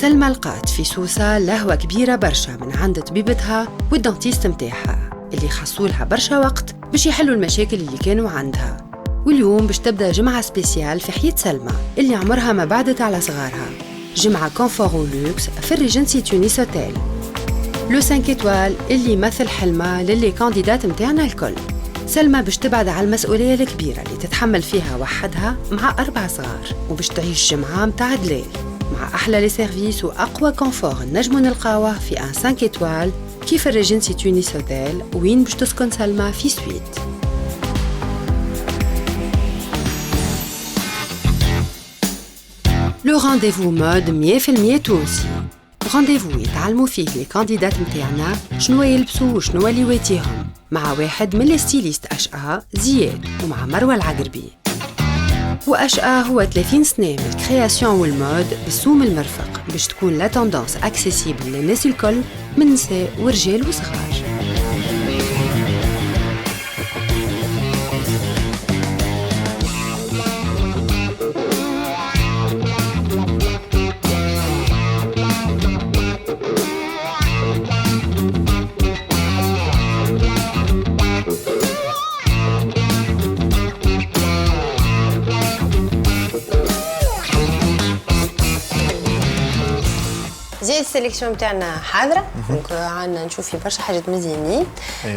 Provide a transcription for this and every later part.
سلمى لقات في سوسة لهوة كبيرة برشا من عند طبيبتها والدنتيست متاعها اللي خصولها برشا وقت باش يحلوا المشاكل اللي كانوا عندها. واليوم باش تبدأ جمعة سبيسيال في حياة سلمى اللي عمرها ما بعدت على صغارها، جمعة كونفور ولوكس في الريجنسي تونس اوتيل لو 5 إيطوال اللي يمثل حلمة للي كانديدات متاعنا الكل. سلمى باش تبعد على المسؤولية الكبيرة اللي تتحمل فيها وحدها مع 4 صغار، وباش تعيش جمعة متاع دليل مع أحلى لي سيرفيس وأقوى كونفور نجمو نلقاوه في ان 5 إيطوال كيف الريجنسي تونس اوتيل وين باش تسكن سلمى في سويت. لو رانديفو مود 100% تونسي، رانديفو يتعلموا فيه لي كانديدات متاعنا شنو يلبسوا وشنو اللي يواتيهم، مع واحد من الستيليست أشقا زياد ومع مروة العقربي. وأشقا هو 30 سنة من الكرياسيون والمود بالسوم المرفق باش تكون لا توندونس اكسيسيبل للناس الكل من نساء ورجال وصغار. زي السيليكسيون بتاعنا حاضره، دونك عندنا نشوف في برشا حاجات مزيانين.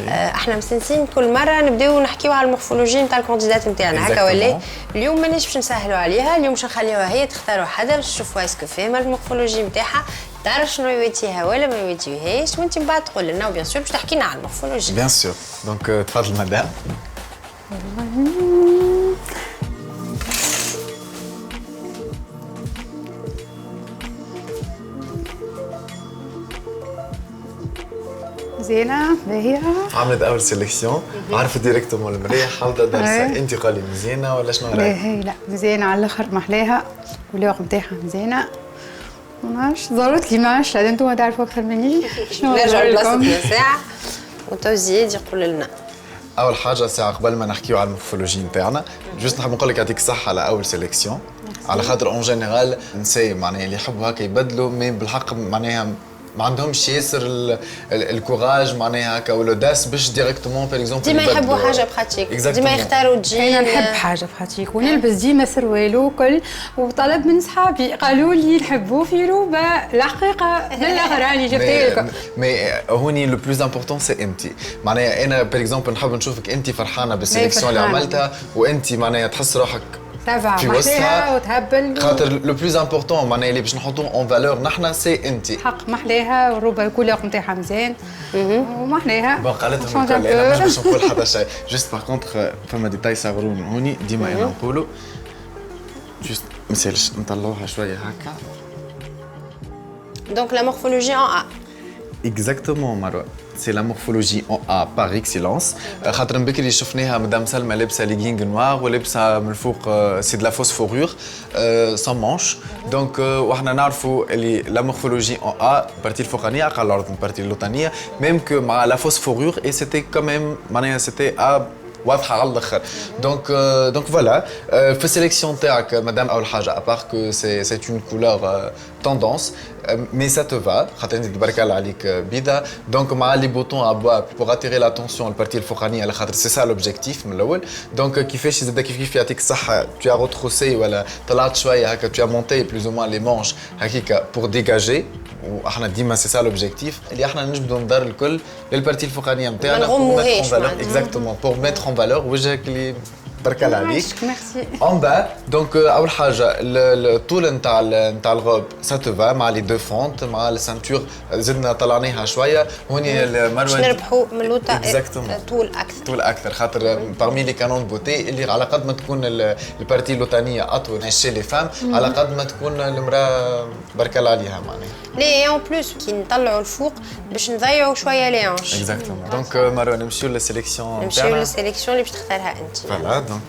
احنا مستنسين كل مره نبداو نحكيو على المورفولوجي نتاع الكونديدات نتاعنا هكا ولا. اليوم مانيش باش نسهلوا عليها، اليوم باش نخليوها هي تختاروا حدا باش نشوفوا اسكو فاهمه المورفولوجي نتاعها، تعرف شنو يواتيها ولا ما يواتيوهاش، وانت من بعد تقول لنا وبيان سور باش تحكي لنا على المورفولوجي. بيان سور. دونك تفضل مدام. زينة باهية، عملت اول سيليكسيون، عرفت ديريكتومون المريح، حافظه درسها. انت قولي مزيانه ولا شنو رايك؟ باهي لا مزيانة على الاخر، محلاها واللوغ نتاعها مزيانة. مانعرفش ضرورت لي، مانعرفش انتوما تعرفوا اكثر مني. شنو نرجعوا لبلاصتنا ساعه وتو زياد يقول لنا. اول حاجه ساعه قبل ما نحكيو على المورفولوجي نتاعنا، جوست نحب نقول لك يعطيك الصحه على اول سيليكسيون، على خاطر اون جينيرال نساء معناها اللي يحبوا هكا يبدلوا، مي بالحق معناها ما عندهمش ياسر الكوراج معناها هكا ولوداس باش ديريكتومون بار اكزومبل ديما يحبوا حاجه براتيك، ديما يختاروا جين. انا نحب حاجه براتيك ونلبس ديما سروال وكل، وطلب من صحابي قالوا لي نحبوا في روبه. الحقيقه بالله راني جبتها لكم. مي هوني لو بلوز امبورطون سي انت، معناها انا بار اكزومبل نحب نشوفك انت فرحانه بالسيليكسيون اللي عملتها، وانت معناها تحس روحك في وسطها وتهبل، خاطر لو بلوز امبورطون معناها اللي باش نحطوه اون فالور نحنا سي انت. حق محلاها والروبه الكولور نتاعها مزيان ومحلاها. بون قالتهم الكل، انا مش باش نقول حتى شيء. جوست باغ كونتخ فما ديتاي صغرون هوني ديما انا نقولوا جوست مسالش نطلعوها شويه هكا. دونك لا مورفولوجي ان ا اكزاكتومون مروه، سي لا مورفولوجي ان ا باغ اكسيلونس. خاطر من بكري شفناها مدام سلمى لابسه ليغينغ نوار ولابسه من الفوق سي دو لا فوسفورور سون مانش. دونك وحنا نعرفوا اللي لا مورفولوجي ان ا البارتي الفوقانيه اقل عرض من البارتي اللوطانيه، ميم كو مع لا فوسفورور اي سيتي كوميم معناها سيتي ا واضحه على الاخر. دونك فوالا في السيليكسيون تاعك مدام اول حاجه ابار كو سي اون كولور توندونس مي سا تو فا، خاطر انت تبارك الله عليك بيضه. دونك مع لي بوتون ابوا بور اتيري لاتونسيون البارتي الفوقانيه على خاطر سي سا لوبجيكتيف من الاول. دونك كيفاش زاد كيف يعطيك الصحه تو روتروسي ولا طلعت شويه هكا تو مونتي بلوز او موان لي مانش هكيكا بور ديجاجي، واحنا ديما سي سا لوبجيكتيف اللي احنا نجبدوا الدار الكل للبارتي الفوقانيه نتاعنا بور ميتر اون فالور. اكزاكتومون بور ميتر اون فالور وجهك اللي بارك الله عليك. ميرسي. اون با دونك اول حاجه الطول نتاع الغوب سا تو فا مع لي دو فونت مع السانتور زدنا طلعناها شويه. هوني المروه باش نربحوا من لوطا طول اكثر خاطر باغمي لي كانون بوتي اللي على قد ما تكون البارتي اللوطانيه اطول شي لي فام على قد ما تكون المراه بارك الله عليها معناها. لي اون بلوس كي نطلعوا الفوق باش نضيعوا شويه لي انش. اكزاكتومون. دونك مروه نمشيو للسيليكسيون نمشيو للسيليكسيون اللي باش تختارها انت. فوالا دونك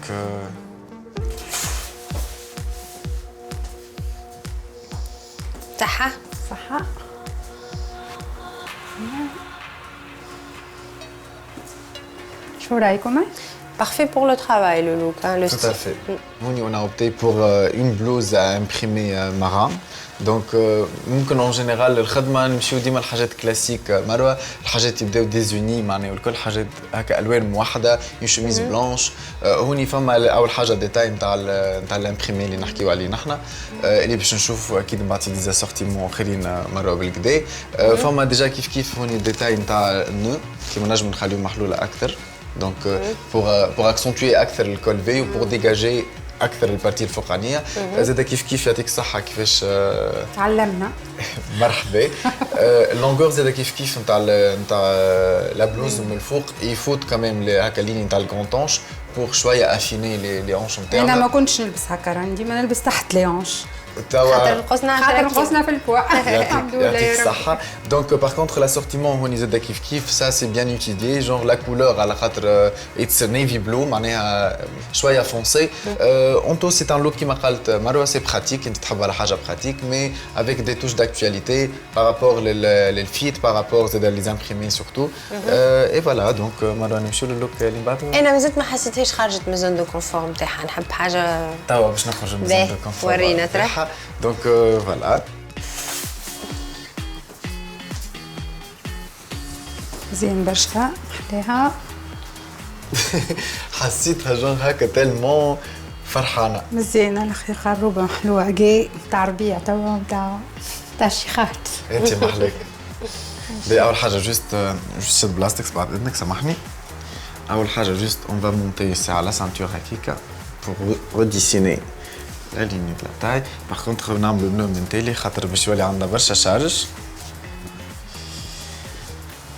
صحة صحة. شو رايكم؟ parfait pour le travail, le look, hein, le Tout style. à fait. Nous, on a opté pour une blouse à imprimer marin. Donc, ممكن en général الخدمة نمشيو ديما الحاجات كلاسيك مروة الحاجات يبداو ديزوني معناها والكل حاجات هكا ألوان موحدة une chemise بلانش هوني فما أول حاجة ديتاي نتاع الامبريمي اللي نحكيو عليه نحنا اللي باش نشوفوا أكيد نبعثي دي زاسورتيمون آخرين مروة بالكدا فما ديجا كيف هوني الديتاي نتاع النو كيما نجم نخليو محلولة أكثر donc pour accentuer أكثر الكولفي وبور ديجاجي اكثر البارتي الفوقانيه زاد كيف يعطيك الصحه كيفاش تعلمنا مرحبا اللونغور زاد كيف نتاع لا بلوز من الفوق يفوت كمان هكا ليني نتاع الكونطونش بور شويه افيني لي اونش نتاعنا. انا ما كنتش نلبس هكا راني ديما نلبس تحت لي اونش خاطر نقصنا في البوا الحمد لله يعطيك يا رب. الصحة. Donc par contre l'assortiment هوني زاد كيف ça c'est bien utilisé genre la couleur على خاطر it's navy blue معناها شوية foncé. Onto c'est un look كيما قالت مروة c'est pratique انت تحب على حاجة pratique mais avec des touches d'actualité par rapport للفيت par rapport زاد les imprimés surtout. Et voilà donc مروة نمشيو للوك اللي بعده. انا مازلت ما حسيتهاش خرجت من زون دو كونفور نتاعها نحب حاجة توا باش نخرج من زون دو كونفور. ورينا ترى. Donc voilà. زين برشا محلاها حسيتها جون هكا تالمون فرحانة. مزيانة الأخير خروبة محلوة عقاي نتاع ربيع توا نتاع شيخات. انت محلك. أول حاجة جوست شد بلاستيك بعد إذنك سامحني. أول حاجة جوست on va monter ici à la ceinture هكيكا pour redessiner la ligne de la taille. Par contre نعملو نو من تالي خاطر باش يولي عندنا برشا شارج.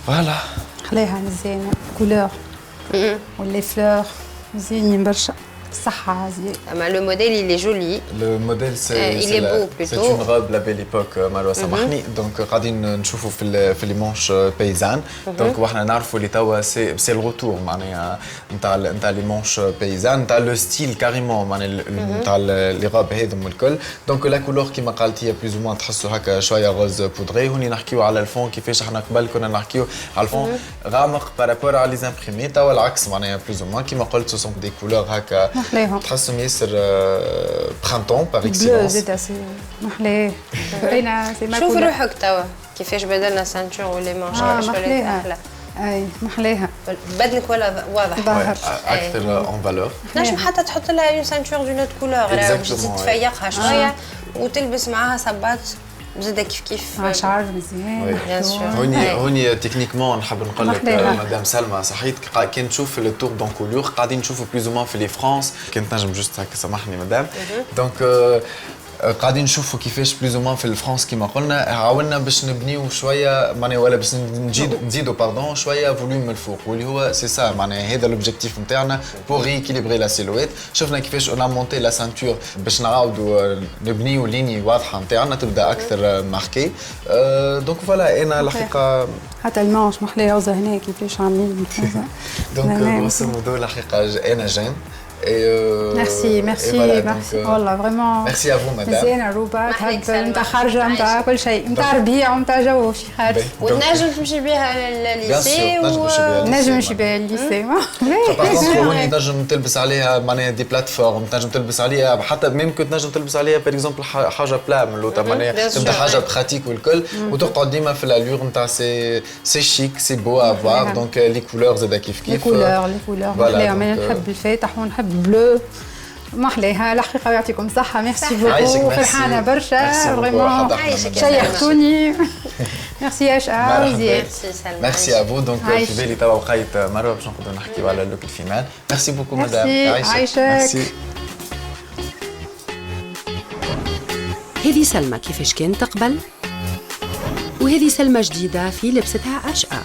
فوالا. خليها مزيانة كولور واللي فلور مزيانين برشا صحة زين. اما لو موديل il est joli. Le modèle il est beau plutôt. C'est une robe la belle époque مروة سامحني. Donc قاعدين نشوفوا في لي مونش بيزان. Donc وحنا نعرفوا اللي توا سي الغوتور معناها نتاع لي مونش بيزان نتاع لو ستيل كاريمون معناها نتاع لي روب هذم والكل. Donc لا كولور كيما قالت هي بلوز موان تحسوا هكا شويه غوز بودري. هوني نحكيو على الفون كيفاش احنا قبل كنا نحكيو على الفون غامق بارابور على لي زامبريمي توا العكس معناها بلوز موان كيما قلت سو سون دي كولور هكا تحسهم ياسر برانتون باغ اكسيلونس. بلو زيد محلاه باينه سي ما شوف روحك توا كيفاش بدلنا سانتور ولي مانش ولات احلى. اي محلاها بدنك ولا واضح ظاهر اكثر اون فالور. نجم حتى تحط لها اون سانتور دو نوت كولور باش تفيقها شويه وتلبس معاها صباط زاد كيف شعر مزيان. هوني تكنيكمون نحب نقول لك مدام سلمى صحيت كان تشوف لو تور دون كولور قاعدين نشوفوا بلوز او في لي فرانس كنت نجم جوست هكا سامحني مدام دونك قاعدين نشوفوا كيفاش بلوز او في الفرانس كيما قلنا عاولنا باش نبنيو شويه معناها ولا باش نزيدوا باردون شويه فوليوم من الفوق واللي هو سي سا معناها هذا لوبجيكتيف نتاعنا بور ريكيليبري لا سيلويت. شفنا كيفاش اون مونتي لا سانتور باش نعاودوا نبنيو ليني واضحه نتاعنا تبدا اكثر ماركي. دونك فوالا انا الحقيقه حتى المانش محلاه هنا كيفاش عاملين دونك وصلوا موضوع الحقيقه انا جيم. ميرسي والله فريمون ميرسي ا فو مدام. مزيانه روبا تحب نتاع خارجه نتاع كل شيء نتاع ربيع ونتاع جو شي خارج وتنجم تمشي بها للليسي ونجم نمشي بها للليسي. هوني تنجم تلبس عليها معناها دي بلاتفورم تنجم تلبس عليها حتى ممكن تنجم تلبس عليها باغ اكزومبل حاجه بلا من لوطا معناها تبدا حاجه براتيك والكل وتقعد ديما في الالور نتاع سي شيك سي بو افوار دونك لي كولور زاد كيف لي كولور محلاهم نحب الفاتح ونحب بلو محلاها الحقيقه يعطيكم الصحه. ميرسي بوكو فرحانه برشا فريمون شيختوني. ميرسي اشعه وزياد. ميرسي ا فو دونك في بالي توا وقيت مروه باش نقدروا نحكيو على اللوك الفينال. ميرسي بوكو مدام عايشك. هذه سلمى كيفاش كانت قبل وهذه سلمى جديده في لبستها اشقى.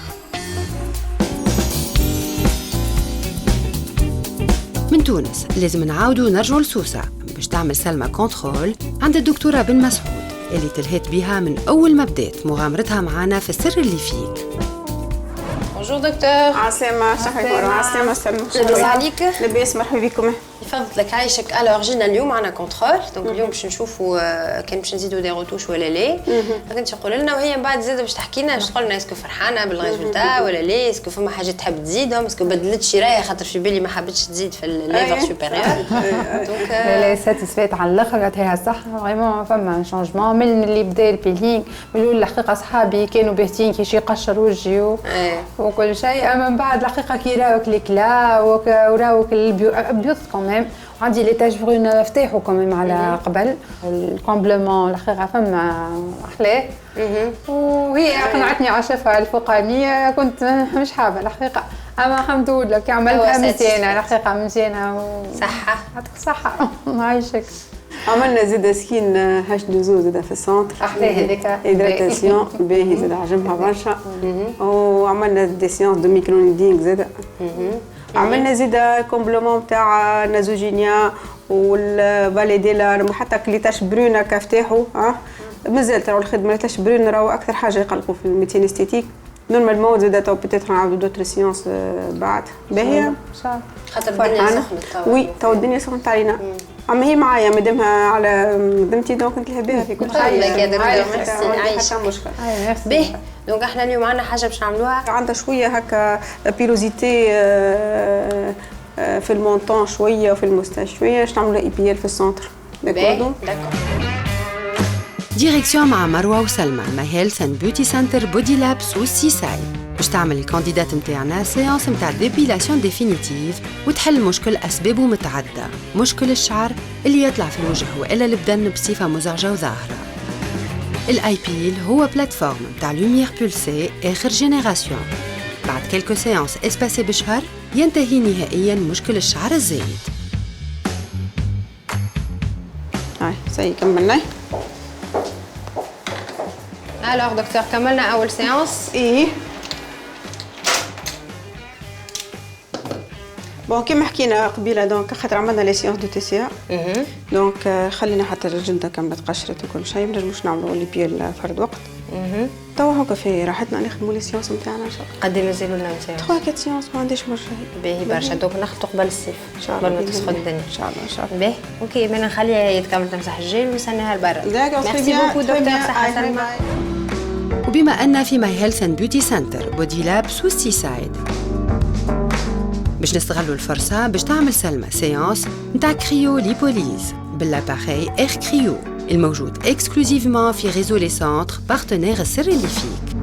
من تونس لازم نعاودوا نرجعوا لسوسة باش تعمل سلمى كونترول عند الدكتورة بن مسعود اللي تلهت بها من أول ما بدات مغامرتها معانا في السر اللي فيك. بونجور دكتور. عسلامة شحيكم عسلامة سلمى. لاباس عليك؟ لاباس مرحبا بكم. يفضلك عايشك. الوغ جينا اليوم معنا كونترول، دونك اليوم باش نشوفوا كان باش نزيدوا دي روتوش ولا لا. كنت تقول لنا وهي من بعد زاده باش تحكي لنا، باش تقول لنا اسكو فرحانه بالريزولتا ولا لا، اسكو فما حاجه تحب تزيدهم، اسكو بدلت شي رايه خاطر في بالي ما حبتش تزيد في الليفر سوبيريور. دونك لا ساتيسفيت على الاخر قالتها صح فريمون فما شونجمون من اللي بدا البيلينغ من الاول. الحقيقه صحابي كانوا باهتين كي شي يقشروا وجهي وكل شيء، اما من بعد الحقيقه كي راوك الكلا وراوك البيوت كمان عندي لي تاج برون افتحوا كمان على قبل الكومبلمون الحقيقه فما احلاه. وهي اقنعتني على الشفه الفوقانيه، كنت مش حابه الحقيقه، اما الحمد لله كي عملتها مزيانه الحقيقه مزيانه صحه يعطيك الصحه عايشك. عملنا زيد سكين هاش دوزو زيد في السونتر احلى هذيك هيدراتاسيون باهي زيد عجبها برشا. وعملنا دي سيونس دو ميكرو نيدينغ زيد. عملنا زيد كومبلومون تاع نازوجينيا والفاليديلار وحتى كليتاش برونه كفتاحو. مازال تراو الخدمه تاش برون راهو اكثر حاجه يقلقوا في الميتين استيتيك. نورمالمون زيد تو بيتيتر نعاودوا دوتر سيونس بعد باهيه خاطر الدنيا سخنت. وي تو الدنيا سخنت علينا. اما هي معايا مادامها على مدمتي دونك نتلهى بها في كل حاجه. عايشه مشكل باهي. دونك احنا اليوم عندنا حاجه باش نعملوها، عندها شويه هكا بيروزيتي في المونطون شويه وفي الموستاش شويه، باش نعملوا اي بي ال في السنتر. داكور ديريكسيون مع مروه وسلمى ماي هيلث اند بيوتي سنتر بودي لابس والسي سايد باش تعمل الكانديدات نتاعنا سيانس نتاع ديبيلاسيون ديفينيتيف وتحل مشكل اسبابه متعدده، مشكل الشعر اللي يطلع في الوجه والا البدن بصفه مزعجه وظاهره. الاي بيل هو بلاتفورم نتاع لوميير بولسي اخر جينيراسيون. بعد كلكو سيانس اسباسي بشهر ينتهي نهائيا مشكل الشعر الزايد. هاي سي كملنا. الوغ دكتور كملنا اول سيانس. ايه بون كيما حكينا قبيله دونك خاطر عملنا لي سيونس دو تي سي ا دونك خلينا حتى الجلده كملت قشرت وكل شيء، ما نجموش نعملوا لي بيل فرد وقت. توا هكا في راحتنا نخدموا لي سيونس نتاعنا ان شاء الله. قد مازالوا لنا سيونس؟ 3 4 سيونس ما عنديش مشكل. باهي برشا. دونك نخطو قبل الصيف ان شاء الله، قبل ما تسخن الدنيا ان شاء الله ان شاء الله. باهي اوكي، انا نخليها هي تكمل تمسح الجيل ونستناها لبرا. ميرسي بوكو دكتور، صحه سلامه. وبما أن في ماي هيلث اند بيوتي سنتر بودي لابس والسي سايد باش نستغلوا الفرصة باش تعمل سلمى سيانس نتاع كريو ليبوليز باللاباخي اير كريو الموجود اكسكلوزيفمون في ريزو لي سنتر بارتنير السر اللي فيك.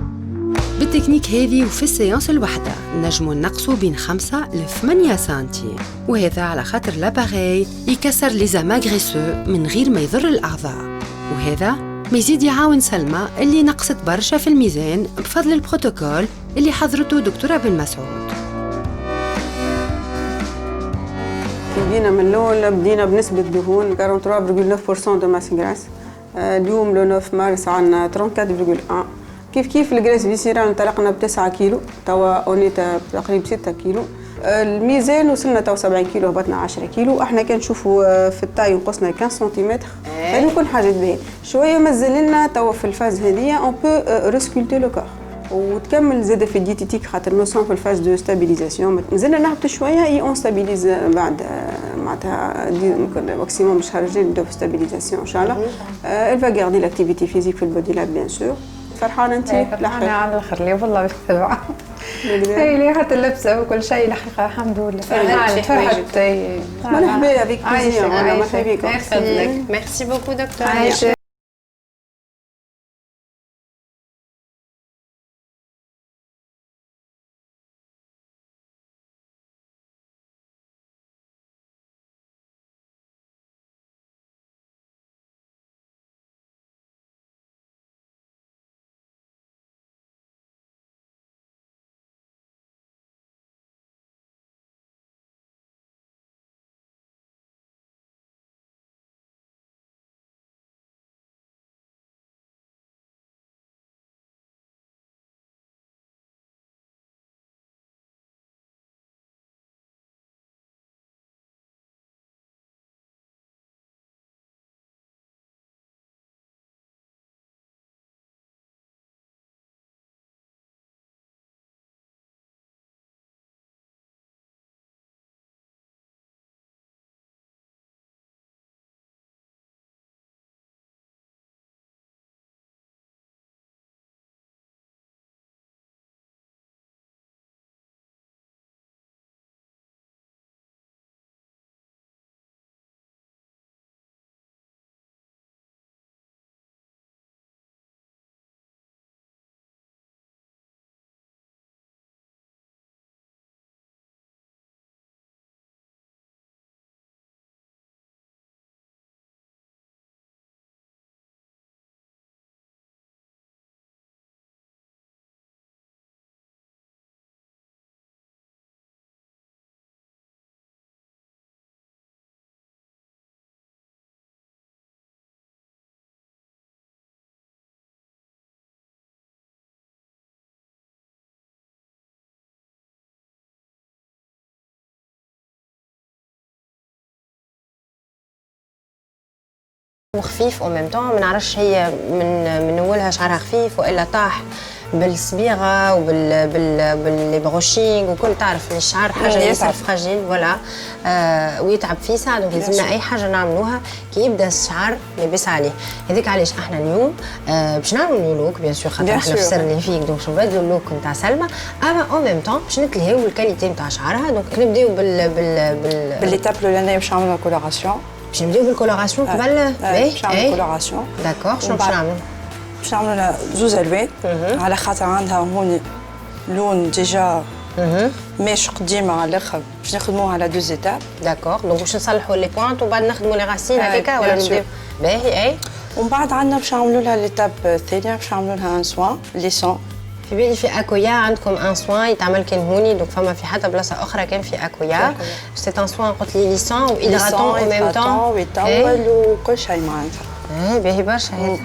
بالتكنيك هذه وفي السيانس الوحدة نجموا نقصوا بين 5 ل 8 سنتي، وهذا على خاطر لاباغي يكسر لي زاماغريسو من غير ما يضر الأعضاء، وهذا ما يزيد يعاون سلمى اللي نقصت برشا في الميزان بفضل البروتوكول اللي حضرته دكتورة بن مسعود. بدينا من الاول بدينا بنسبه دهون 43.9% دو ماس غراس. اليوم لو 9 مارس عندنا 34.1. كيف الجراس فيسيرال انطلقنا ب 9 كيلو، توا اونيتا تقريبا 6 كيلو. الميزان وصلنا توا 70 كيلو، هبطنا 10 كيلو. احنا كان نشوفوا في التاي نقصنا 15 سنتيمتر، يعني كل حاجه باهيه شويه. مازال لنا توا في الفاز هذيا اون بو ريسكولتي لو كور وتكمل زاده في الديتيتيك خاطر نو سون في الفاز دو ستابيليزاسيون. مازلنا نهبط شويه اي اون ستابيليز بعد معناتها ماكسيموم شهر الجاي نبداو في ستابيليزاسيون ان شاء الله. elle va garder l'activité physique في البودي لاب بيان سور. فرحانه انت؟ فرحانه على الاخر لي والله بالتبع. هي لي حتى اللبسه وكل شيء الحقيقه الحمد لله. فرحت مرحبا بك. مرحبا بك. ميرسي بوكو دكتور. وخفيف او ميم طون، ما نعرفش هي من اولها شعرها خفيف والا طاح بالصبيغه وبال بروشينغ وكل، تعرف الشعر حاجه ياسر فراجيل فوالا ويتعب فيه ساعه، دونك لازمنا اي حاجه نعملوها كي يبدا الشعر لاباس عليه. هذيك علاش احنا اليوم باش نعملوا نيو لوك بيان سور، خاطر احنا في السر اللي فيك، دونك باش نبدلوا اللوك نتاع سلمى، اما او ميم طون باش نتلهيو الكاليتي نتاع شعرها. دونك نبداو بالليتاب الاولانيه باش نعملوا الكولوراسيون. باش نبداو بالكولوراسيون قبل باش نعملوا الكولوراسيون. داكور، شنو باش نعمل؟ باش نعملوا زوز الوان على خاطر عندها هون لون ديجا ماشي قديمه على الاخر، باش نخدموها على دوز ايتاب. داكور، دونك باش نصلحوا لي بوانت وبعد نخدموا لي راسين هكاكا ولا نبداو باهي اي. ومن بعد عندنا باش نعملوا لها ليتاب الثانيه، باش نعملوا لها ان سوان ليسون. في بالي في اكويا عندكم ان سوان يتعمل كان هوني، دونك فما في حتى بلاصه اخرى كان في اكويا سي ان سوان قلت لي ليسون وإيدراتون او ميم طون ويطول وكل شيء معناتها. باهي برشا هذه.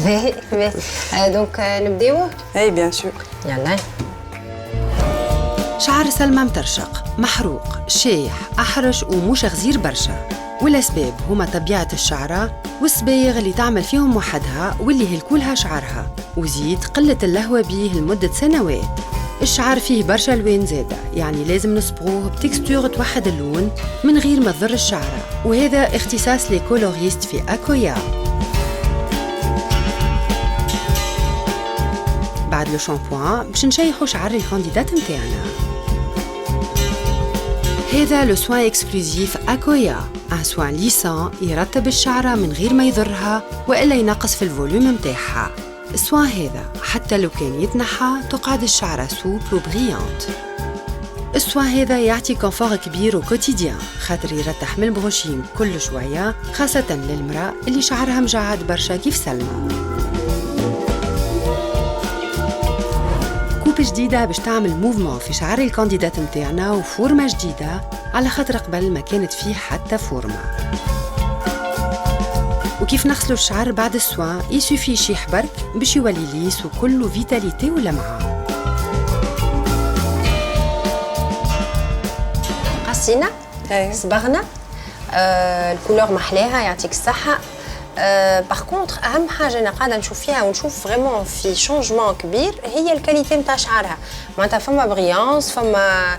باهي دونك نبداو؟ اي بيان سور. يلا. شعر سلمى مترشق، محروق، شايح، أحرش ومش غزير برشا، والأسباب هما طبيعة الشعرة والصبايغ اللي تعمل فيهم وحدها واللي هلكولها شعرها، وزيد قلة اللهوة بيه لمدة سنوات. الشعر فيه برشا ألوان زادة، يعني لازم نصبغوه بتكستور توحد اللون من غير ما تضر الشعرة، وهذا اختصاص لي كولوريست في أكويا. بعد لو شامبوان باش نشيحوا شعر الكانديدات متاعنا. هذا لو سوان اكسكلوزيف أكويا، ان سوان ليسان يرطب الشعرة من غير ما يضرها والا ينقص في الفوليوم متاعها. السوان هذا حتى لو كان يتنحى تقعد الشعرة سوبل وبريانت. السوان هذا يعطي كونفور كبير وكوتيديان، خاطر يرتح من البروشين كل شوية، خاصة للمرأة اللي شعرها مجعد برشا كيف سلمى. كوب جديدة باش تعمل موفمون في شعر الكانديدات متاعنا، وفورمة جديدة على خاطر قبل ما كانت فيه حتى فورمة. وكيف نغسلوا الشعر بعد السوان يسوفي يشيح برك باش يولي ليس وكله فيتاليتي ولمعة. قصينا صبغنا الكولور محلاها يعطيك الصحة. باغ كونتر اهم حاجه انا قاعده نشوف فيها ونشوف فريمون في شونجمون كبير هي الكاليتي نتاع شعرها. معناتها فما بريانس، فما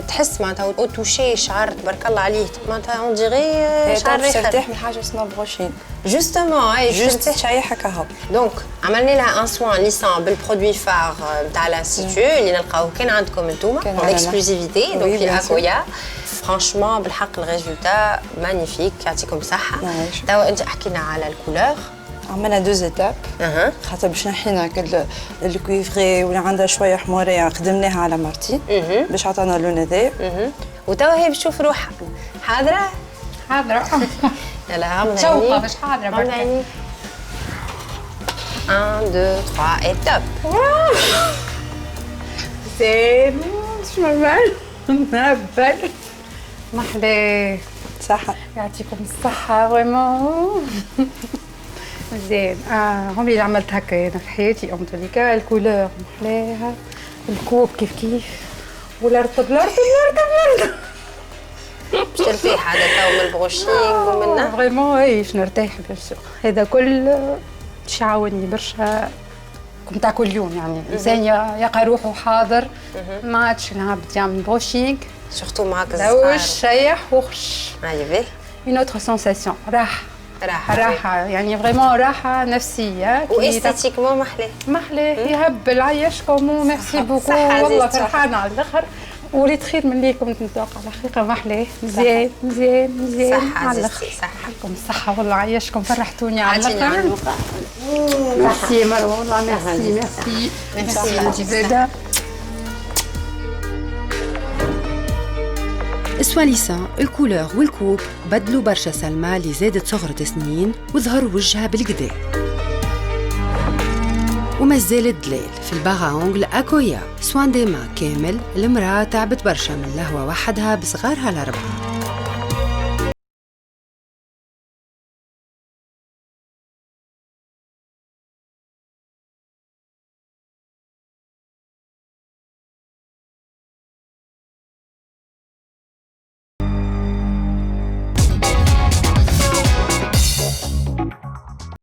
تحس معناتها او توشي شعر تبارك الله عليه، معناتها اون ديغي شعر ترتاح من حاجه اسمها بروشين جوستومون. اي جوست تشيح هكا. دونك عملنا لها ان سوان ليسان بالبرودوي فار نتاع الانستيتو اللي نلقاوه كان عندكم انتوما اكسكلوزيفيتي دونك في اكويا. فرانشمون بالحق الريزولتا مانيفيك، يعطيكم الصحة. توا انت حكينا على الكولور، عملنا دوز ايتاب خاطر باش نحينا الكويفري ولا عندها شويه حموريه خدمناها على مرتين باش عطانا اللون هذا. وتوا هي باش تشوف روحها حاضره يلا عملنا شوقه باش حاضره برك. 1 2 3 اي توب. زين شو نهبل محلاه صحة. يعطيكم الصحة فريمون. زين عمري اللي عملت هكا انا في حياتي اون توليكا. الكولور محلاها، الكوب كيف والارطب باش ترتاح هذا تو من البروشينغ ومنه فريمون. اي باش نرتاح بيان سور. هذا كل شي عاوني برشا نتاع كل يوم، يعني الانسان يلقى روحه حاضر، ما عادش العبد يعمل بروشينغ سورتو معاك دوش شيح وخش. ايوه une autre sensation راحة يعني فريمون راحة نفسية واستيتيكمون محلاه يهبل. عيشكم وميرسي بوكو والله فرحانة على الآخر. وليت خير من اللي كنت نتوقع على الحقيقة. محلاه مزيان على الآخر. يعطيكم الصحة والله عيشكم فرحتوني على الآخر. ميرسي مروة والله ميرسي زادة. السوان ليسان، الكولور والكوب بدلوا برشا سلمى اللي زادت صغرت سنين وظهر وجهها بالكدا. وما زالت دلال في الباغاونغ أكويا. سوان ديما كامل، المرأة تعبت برشا من لهوة وحدها بصغارها الأربعة.